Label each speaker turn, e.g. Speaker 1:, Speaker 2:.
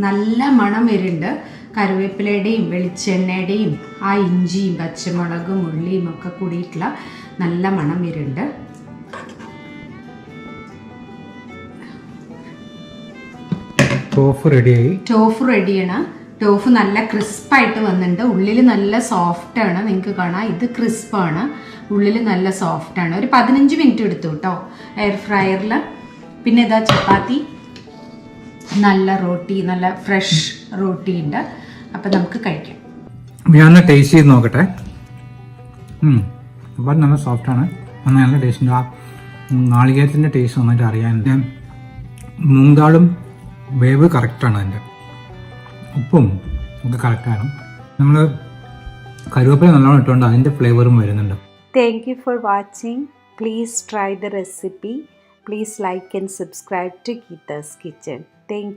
Speaker 1: നല്ല മണം വരുന്നുണ്ട്. കറിവേപ്പിലയുടെയും വെളിച്ചെണ്ണയുടെയും ആ ഇഞ്ചിയും പച്ചമുളകും ഉള്ളിയും ഒക്കെ കൂടിയിട്ടുള്ള നല്ല മണം വരുന്നുണ്ട്. ടോഫ് റെഡിയാണ്. ടോഫ് നല്ല ക്രിസ്പായിട്ട് വന്നിട്ടുണ്ട്. ഉള്ളിൽ നല്ല സോഫ്റ്റാണ്, നിങ്ങൾക്ക് കാണാം. ഇത് ക്രിസ്പാണ്, ഉള്ളിൽ നല്ല സോഫ്റ്റാണ്. ഒരു 15 മിനിറ്റ് എടുത്തു കേട്ടോ എയർ ഫ്രയറിൽ. പിന്നെ ഇതാ ചപ്പാത്തി, നല്ല റോട്ടി, നല്ല ഫ്രഷ് റോട്ടി ഉണ്ട്. അപ്പം നമുക്ക് കഴിക്കാം.
Speaker 2: ഞാൻ ടേസ്റ്റ് ചെയ്ത് നോക്കട്ടെ. അപ്പം നല്ല സോഫ്റ്റാണ്, നല്ല ടേസ്റ്റ്. ആ നാളികേരത്തിൻ്റെ ടേസ്റ്റ് നന്നായിട്ട് അറിയാൻ. മൂങ്കാളും വേവ് കറക്റ്റാണ്, അതിൻ്റെ ഉപ്പും ഒക്കെ കറക്റ്റാണ്. നമ്മൾ കരുവേപ്പില നല്ലോണം ഇട്ടുകൊണ്ട് അതിൻ്റെ ഫ്ലേവറും വരുന്നുണ്ട്.
Speaker 1: Thank you for watching. Please try the recipe. Please like and subscribe to Geeta's Kitchen. Thank you.